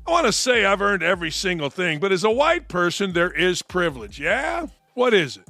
I want to say I've earned every single thing, but as a white person, there is privilege. Yeah? What is it?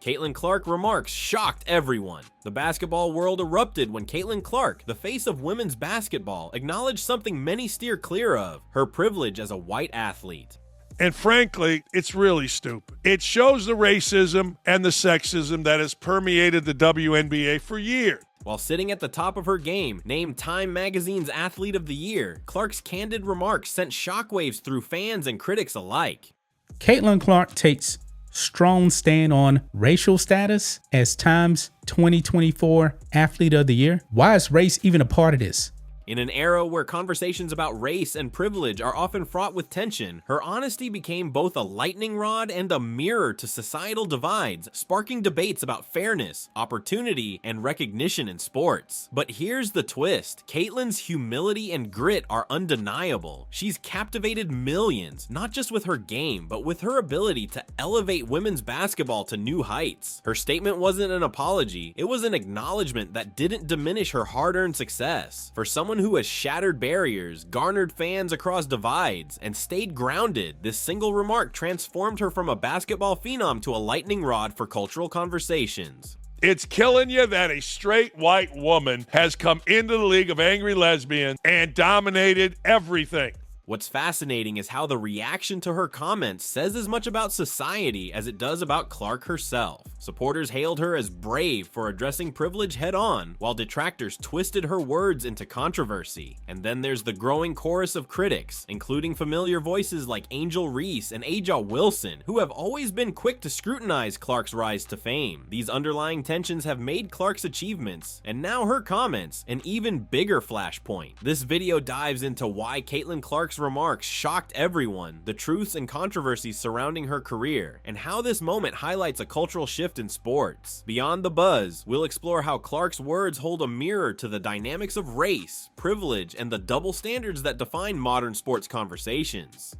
Caitlyn Clark remarks shocked everyone. The basketball world erupted when Caitlyn Clark, the face of women's basketball, acknowledged something many steer clear of: her privilege as a white athlete. And frankly, it's really stupid. It shows the racism and the sexism that has permeated the WNBA for years. While sitting at the top of her game, named Time Magazine's Athlete of the Year, Clark's candid remarks sent shockwaves through fans and critics alike. Caitlyn Clark takes strong stand on racial status as Time's 2024 Athlete of the Year. Why is race even a part of this? In an era where conversations about race and privilege are often fraught with tension, her honesty became both a lightning rod and a mirror to societal divides, sparking debates about fairness, opportunity, and recognition in sports. But here's the twist: Caitlyn's humility and grit are undeniable. She's captivated millions, not just with her game, but with her ability to elevate women's basketball to new heights. Her statement wasn't an apology, it was an acknowledgement that didn't diminish her hard-earned success. For someone who has shattered barriers, garnered fans across divides, and stayed grounded, this single remark transformed her from a basketball phenom to a lightning rod for cultural conversations. It's killing you that a straight white woman has come into the League of Angry Lesbians and dominated everything. What's fascinating is how the reaction to her comments says as much about society as it does about Clark herself. Supporters hailed her as brave for addressing privilege head-on, while detractors twisted her words into controversy. And then there's the growing chorus of critics, including familiar voices like Angel Reese and Aja Wilson, who have always been quick to scrutinize Clark's rise to fame. These underlying tensions have made Clark's achievements, and now her comments, an even bigger flashpoint. This video dives into why Caitlyn Clark's remarks shocked everyone, the truths and controversies surrounding her career, and how this moment highlights a cultural shift in sports. Beyond the buzz, we'll explore how Clark's words hold a mirror to the dynamics of race, privilege, and the double standards that define modern sports conversations.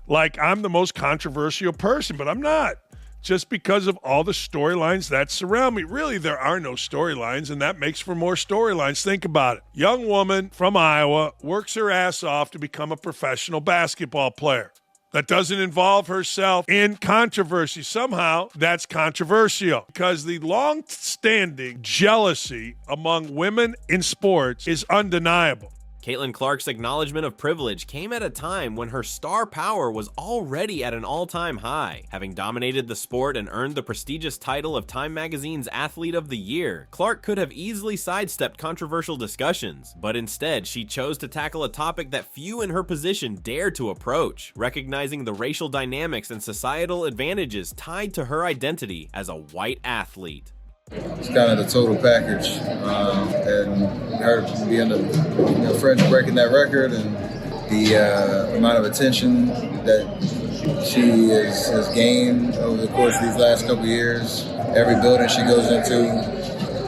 Like I'm the most controversial person, but I'm not. Just because of all the storylines that surround me. Really, there are no storylines, and that makes for more storylines. Think about it. Young woman from Iowa works her ass off to become a professional basketball player. That doesn't involve herself in controversy. Somehow, that's controversial because the long-standing jealousy among women in sports is undeniable. Caitlyn Clark's acknowledgement of privilege came at a time when her star power was already at an all-time high. Having dominated the sport and earned the prestigious title of Time Magazine's Athlete of the Year, Clark could have easily sidestepped controversial discussions, but instead she chose to tackle a topic that few in her position dare to approach, recognizing the racial dynamics and societal advantages tied to her identity as a white athlete. It's kind of the total package, and her being the French breaking that record, and the amount of attention that she has gained over the course of these last couple of years. Every building she goes into,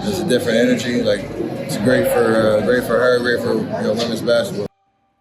there's a different energy. Like it's great for her, great for women's basketball.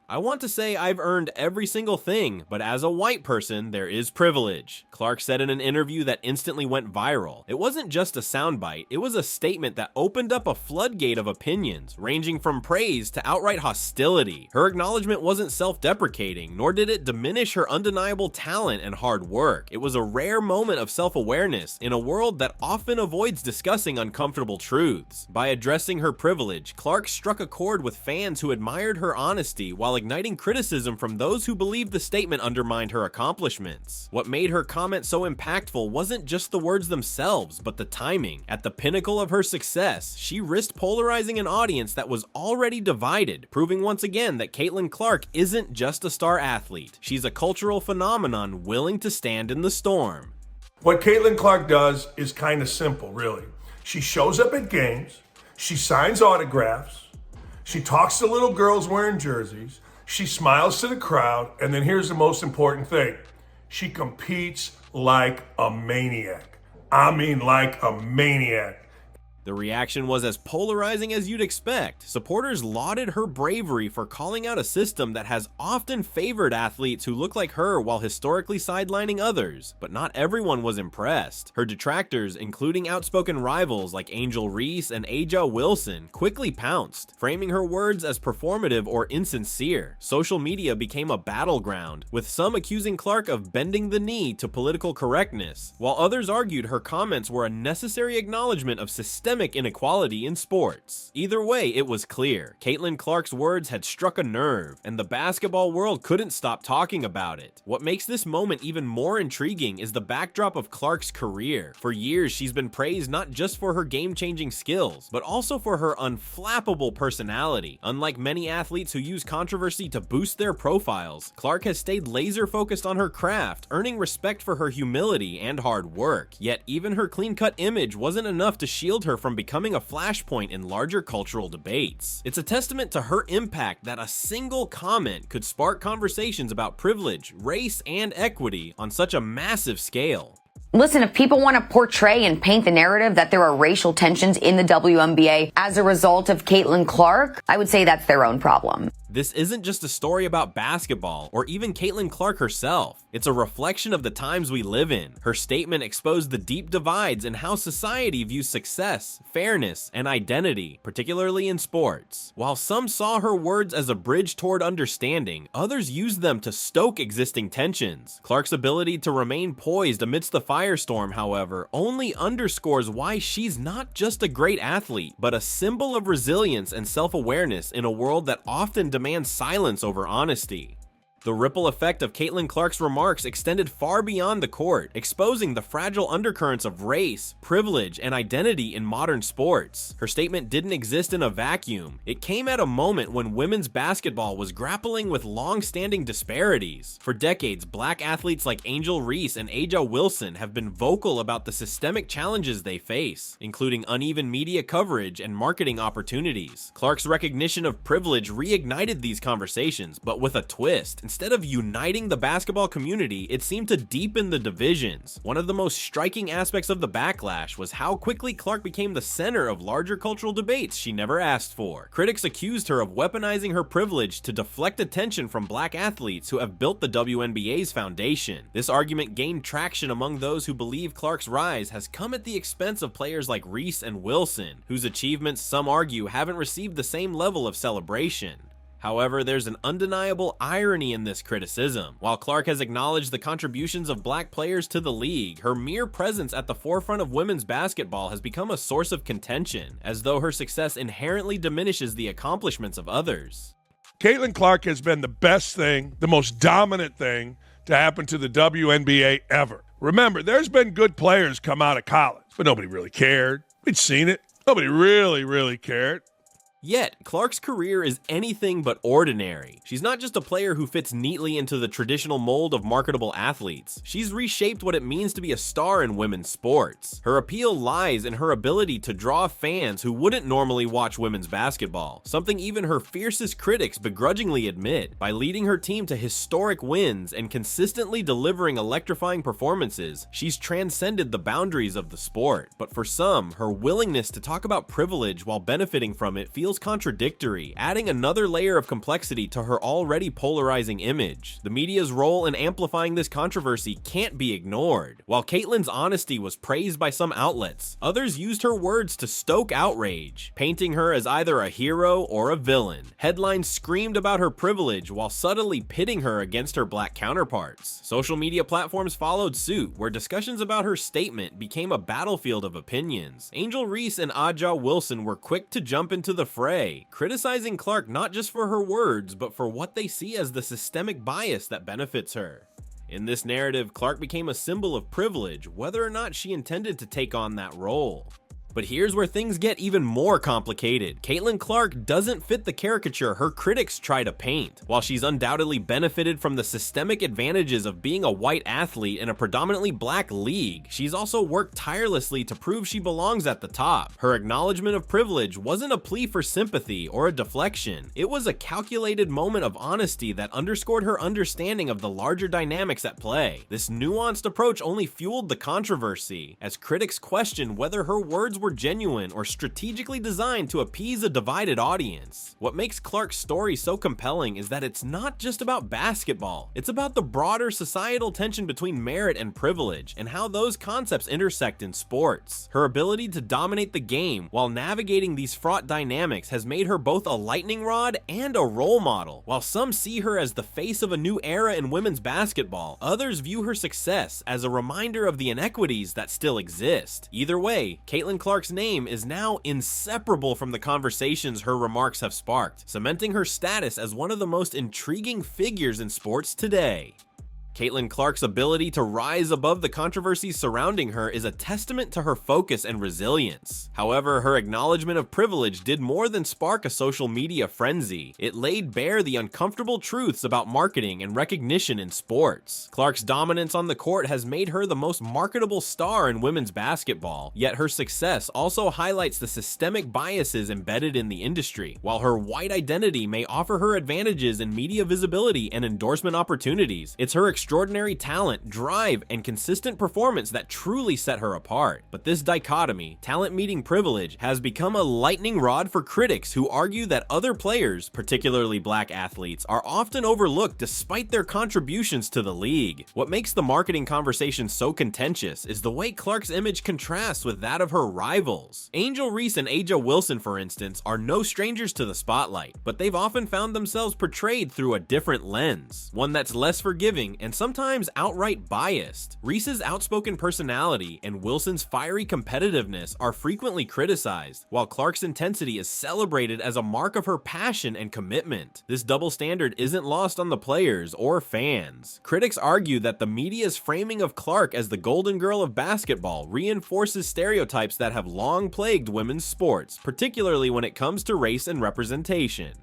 I want to say I've earned every single thing, but as a white person, there is privilege. Clark said in an interview that instantly went viral. It wasn't just a soundbite, it was a statement that opened up a floodgate of opinions, ranging from praise to outright hostility. Her acknowledgement wasn't self-deprecating, nor did it diminish her undeniable talent and hard work. It was a rare moment of self-awareness in a world that often avoids discussing uncomfortable truths. By addressing her privilege, Clark struck a chord with fans who admired her honesty while igniting criticism from those who believed the statement undermined her accomplishments. What made her comment so impactful wasn't just the words themselves, but the timing. At the pinnacle of her success, she risked polarizing an audience that was already divided, proving once again that Caitlyn Clark isn't just a star athlete. She's a cultural phenomenon willing to stand in the storm. What Caitlyn Clark does is kind of simple, really. She shows up at games, she signs autographs, she talks to little girls wearing jerseys, she smiles to the crowd, and then here's the most important thing. She competes like a maniac. I mean like a maniac. The reaction was as polarizing as you'd expect. Supporters lauded her bravery for calling out a system that has often favored athletes who look like her while historically sidelining others, but not everyone was impressed. Her detractors, including outspoken rivals like Angel Reese and Aja Wilson, quickly pounced, framing her words as performative or insincere. Social media became a battleground, with some accusing Clark of bending the knee to political correctness, while others argued her comments were a necessary acknowledgement of systemic inequality in sports. Either way, it was clear. Caitlyn Clark's words had struck a nerve, and the basketball world couldn't stop talking about it. What makes this moment even more intriguing is the backdrop of Clark's career. For years, she's been praised not just for her game-changing skills, but also for her unflappable personality. Unlike many athletes who use controversy to boost their profiles, Clark has stayed laser-focused on her craft, earning respect for her humility and hard work. Yet, even her clean-cut image wasn't enough to shield her from becoming a flashpoint in larger cultural debates. It's a testament to her impact that a single comment could spark conversations about privilege, race, and equity on such a massive scale. Listen, if people want to portray and paint the narrative that there are racial tensions in the WNBA as a result of Caitlyn Clark, I would say that's their own problem. This isn't just a story about basketball or even Caitlyn Clark herself. It's a reflection of the times we live in. Her statement exposed the deep divides in how society views success, fairness, and identity, particularly in sports. While some saw her words as a bridge toward understanding, others used them to stoke existing tensions. Clark's ability to remain poised amidst the firestorm, however, only underscores why she's not just a great athlete, but a symbol of resilience and self-awareness in a world that often demands silence over honesty. The ripple effect of Caitlyn Clark's remarks extended far beyond the court, exposing the fragile undercurrents of race, privilege, and identity in modern sports. Her statement didn't exist in a vacuum. It came at a moment when women's basketball was grappling with long-standing disparities. For decades, black athletes like Angel Reese and Aja Wilson have been vocal about the systemic challenges they face, including uneven media coverage and marketing opportunities. Clark's recognition of privilege reignited these conversations, but with a twist. Instead of uniting the basketball community, it seemed to deepen the divisions. One of the most striking aspects of the backlash was how quickly Clark became the center of larger cultural debates she never asked for. Critics accused her of weaponizing her privilege to deflect attention from black athletes who have built the WNBA's foundation. This argument gained traction among those who believe Clark's rise has come at the expense of players like Reese and Wilson, whose achievements some argue haven't received the same level of celebration. However, there's an undeniable irony in this criticism. While Clark has acknowledged the contributions of black players to the league, her mere presence at the forefront of women's basketball has become a source of contention, as though her success inherently diminishes the accomplishments of others. Caitlyn Clark has been the best thing, the most dominant thing to happen to the WNBA ever. Remember, there's been good players come out of college, but nobody really cared. We'd seen it. Nobody really cared. Yet, Clark's career is anything but ordinary. She's not just a player who fits neatly into the traditional mold of marketable athletes. She's reshaped what it means to be a star in women's sports. Her appeal lies in her ability to draw fans who wouldn't normally watch women's basketball, something even her fiercest critics begrudgingly admit. By leading her team to historic wins and consistently delivering electrifying performances, she's transcended the boundaries of the sport. But for some, her willingness to talk about privilege while benefiting from it feels contradictory, adding another layer of complexity to her already polarizing image. The media's role in amplifying this controversy can't be ignored. While Caitlyn's honesty was praised by some outlets, others used her words to stoke outrage, painting her as either a hero or a villain. Headlines screamed about her privilege while subtly pitting her against her black counterparts. Social media platforms followed suit, where discussions about her statement became a battlefield of opinions. Angel Reese and Aja Wilson were quick to jump into the fray, criticizing Clark not just for her words, but for what they see as the systemic bias that benefits her. In this narrative, Clark became a symbol of privilege, whether or not she intended to take on that role. But here's where things get even more complicated. Caitlyn Clark doesn't fit the caricature her critics try to paint. While she's undoubtedly benefited from the systemic advantages of being a white athlete in a predominantly black league, she's also worked tirelessly to prove she belongs at the top. Her acknowledgement of privilege wasn't a plea for sympathy or a deflection. It was a calculated moment of honesty that underscored her understanding of the larger dynamics at play. This nuanced approach only fueled the controversy, as critics questioned whether her words were genuine or strategically designed to appease a divided audience. What makes Clark's story so compelling is that it's not just about basketball. It's about the broader societal tension between merit and privilege and how those concepts intersect in sports. Her ability to dominate the game while navigating these fraught dynamics has made her both a lightning rod and a role model. While some see her as the face of a new era in women's basketball, others view her success as a reminder of the inequities that still exist. Either way, Caitlyn Clark's name is now inseparable from the conversations her remarks have sparked, cementing her status as one of the most intriguing figures in sports today. Caitlyn Clark's ability to rise above the controversies surrounding her is a testament to her focus and resilience. However, her acknowledgement of privilege did more than spark a social media frenzy. It laid bare the uncomfortable truths about marketing and recognition in sports. Clark's dominance on the court has made her the most marketable star in women's basketball, yet her success also highlights the systemic biases embedded in the industry. While her white identity may offer her advantages in media visibility and endorsement opportunities, it's her extraordinary talent, drive, and consistent performance that truly set her apart. But this dichotomy, talent meeting privilege, has become a lightning rod for critics who argue that other players, particularly black athletes, are often overlooked despite their contributions to the league. What makes the marketing conversation so contentious is the way Clark's image contrasts with that of her rivals. Angel Reese and Aja Wilson, for instance, are no strangers to the spotlight, but they've often found themselves portrayed through a different lens, one that's less forgiving and sometimes outright biased. Reese's outspoken personality and Wilson's fiery competitiveness are frequently criticized, while Clark's intensity is celebrated as a mark of her passion and commitment. This double standard isn't lost on the players or fans. Critics argue that the media's framing of Clark as the golden girl of basketball reinforces stereotypes that have long plagued women's sports, particularly when it comes to race and representation.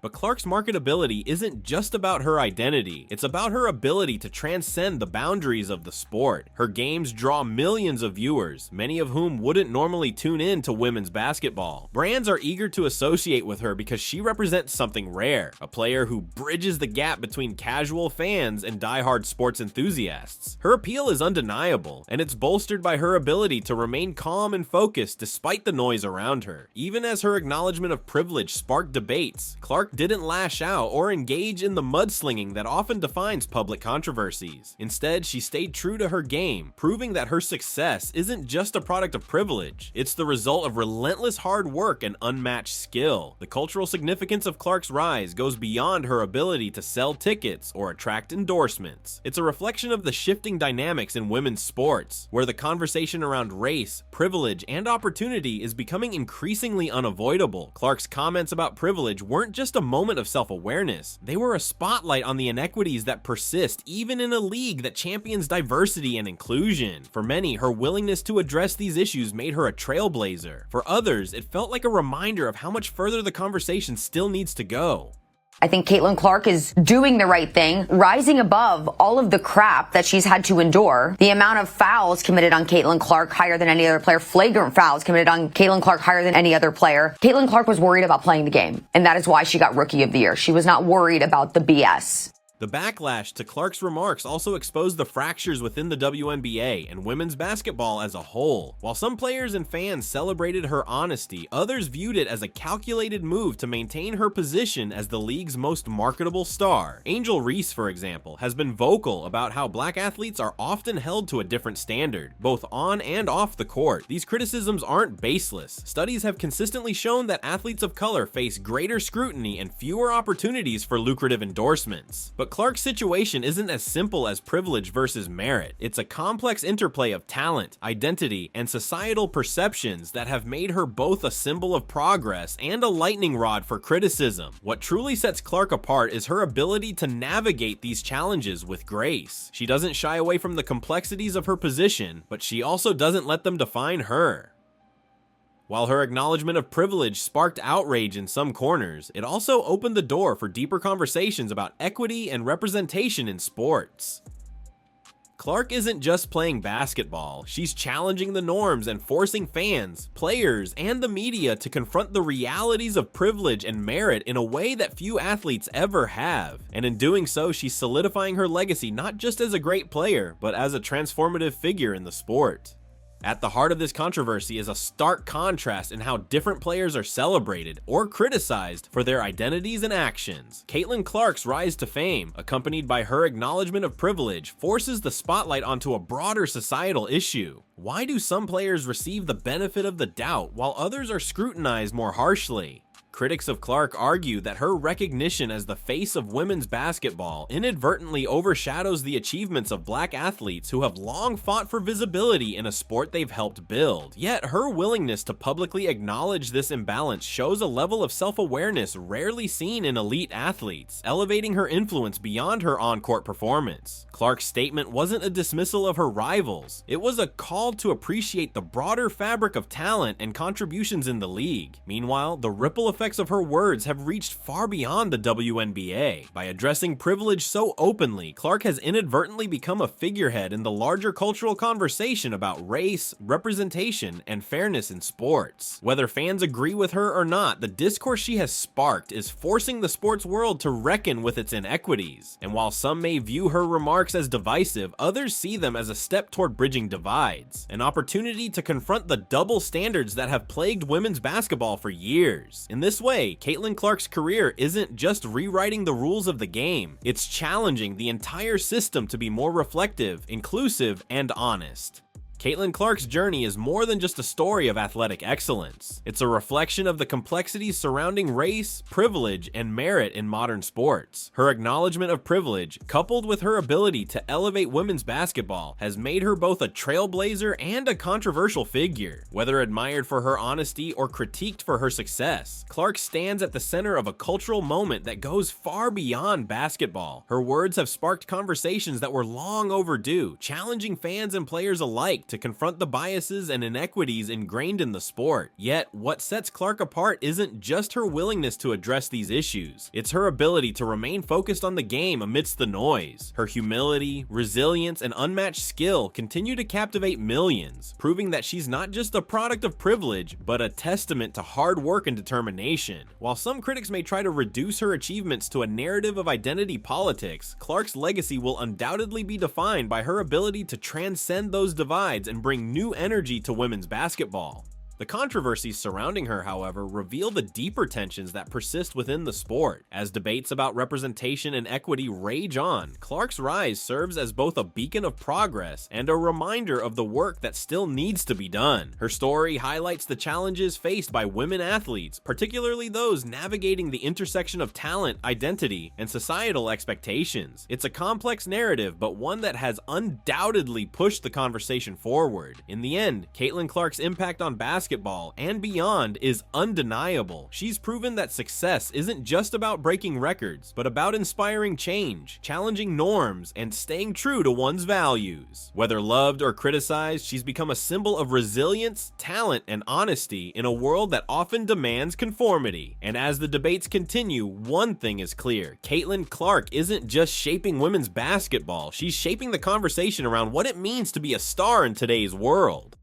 But Clark's marketability isn't just about her identity, it's about her ability to transcend the boundaries of the sport. Her games draw millions of viewers, many of whom wouldn't normally tune in to women's basketball. Brands are eager to associate with her because she represents something rare, a player who bridges the gap between casual fans and diehard sports enthusiasts. Her appeal is undeniable, and it's bolstered by her ability to remain calm and focused despite the noise around her. Even as her acknowledgement of privilege sparked debates, Clark didn't lash out or engage in the mudslinging that often defines public controversies. Instead, she stayed true to her game, proving that her success isn't just a product of privilege, it's the result of relentless hard work and unmatched skill. The cultural significance of Clark's rise goes beyond her ability to sell tickets or attract endorsements. It's a reflection of the shifting dynamics in women's sports, where the conversation around race, privilege, and opportunity is becoming increasingly unavoidable. Clark's comments about privilege weren't just a moment of self-awareness, they were a spotlight on the inequities that persist even in a league that champions diversity and inclusion. For many, her willingness to address these issues made her a trailblazer. For others, it felt like a reminder of how much further the conversation still needs to go. I think Caitlyn Clark is doing the right thing, rising above all of the crap that she's had to endure. The amount of fouls committed on Caitlyn Clark higher than any other player, flagrant fouls committed on Caitlyn Clark higher than any other player. Caitlyn Clark was worried about playing the game, and that is why she got Rookie of the Year. She was not worried about the BS. The backlash to Clark's remarks also exposed the fractures within the WNBA and women's basketball as a whole. While some players and fans celebrated her honesty, others viewed it as a calculated move to maintain her position as the league's most marketable star. Angel Reese, for example, has been vocal about how black athletes are often held to a different standard, both on and off the court. These criticisms aren't baseless. Studies have consistently shown that athletes of color face greater scrutiny and fewer opportunities for lucrative endorsements. But Clark's situation isn't as simple as privilege versus merit. It's a complex interplay of talent, identity, and societal perceptions that have made her both a symbol of progress and a lightning rod for criticism. What truly sets Clark apart is her ability to navigate these challenges with grace. She doesn't shy away from the complexities of her position, but she also doesn't let them define her. While her acknowledgement of privilege sparked outrage in some corners, it also opened the door for deeper conversations about equity and representation in sports. Clark isn't just playing basketball, she's challenging the norms and forcing fans, players, and the media to confront the realities of privilege and merit in a way that few athletes ever have. And in doing so, she's solidifying her legacy not just as a great player, but as a transformative figure in the sport. At the heart of this controversy is a stark contrast in how different players are celebrated or criticized for their identities and actions. Caitlyn Clark's rise to fame, accompanied by her acknowledgement of privilege, forces the spotlight onto a broader societal issue. Why do some players receive the benefit of the doubt while others are scrutinized more harshly? Critics of Clark argue that her recognition as the face of women's basketball inadvertently overshadows the achievements of black athletes who have long fought for visibility in a sport they've helped build. Yet her willingness to publicly acknowledge this imbalance shows a level of self-awareness rarely seen in elite athletes, elevating her influence beyond her on-court performance. Clark's statement wasn't a dismissal of her rivals, it was a call to appreciate the broader fabric of talent and contributions in the league. Meanwhile, the ripple effects of her words have reached far beyond the WNBA. By addressing privilege so openly, Clark has inadvertently become a figurehead in the larger cultural conversation about race, representation, and fairness in sports. Whether fans agree with her or not, the discourse she has sparked is forcing the sports world to reckon with its inequities. And while some may view her remarks as divisive, others see them as a step toward bridging divides, an opportunity to confront the double standards that have plagued women's basketball for years. In this way, Caitlyn Clark's career isn't just rewriting the rules of the game, it's challenging the entire system to be more reflective, inclusive, and honest. Caitlyn Clark's journey is more than just a story of athletic excellence. It's a reflection of the complexities surrounding race, privilege, and merit in modern sports. Her acknowledgement of privilege, coupled with her ability to elevate women's basketball, has made her both a trailblazer and a controversial figure. Whether admired for her honesty or critiqued for her success, Clark stands at the center of a cultural moment that goes far beyond basketball. Her words have sparked conversations that were long overdue, challenging fans and players alike to confront the biases and inequities ingrained in the sport. Yet, what sets Clark apart isn't just her willingness to address these issues, it's her ability to remain focused on the game amidst the noise. Her humility, resilience, and unmatched skill continue to captivate millions, proving that she's not just a product of privilege, but a testament to hard work and determination. While some critics may try to reduce her achievements to a narrative of identity politics, Clark's legacy will undoubtedly be defined by her ability to transcend those divides and bring new energy to women's basketball. The controversies surrounding her, however, reveal the deeper tensions that persist within the sport. As debates about representation and equity rage on, Clark's rise serves as both a beacon of progress and a reminder of the work that still needs to be done. Her story highlights the challenges faced by women athletes, particularly those navigating the intersection of talent, identity, and societal expectations. It's a complex narrative, but one that has undoubtedly pushed the conversation forward. In the end, Caitlyn Clark's impact on basketball and beyond is undeniable. She's proven that success isn't just about breaking records, but about inspiring change, challenging norms, and staying true to one's values. Whether loved or criticized, she's become a symbol of resilience, talent, and honesty in a world that often demands conformity. And as the debates continue, one thing is clear: Caitlyn Clark isn't just shaping women's basketball, she's shaping the conversation around what it means to be a star in today's world.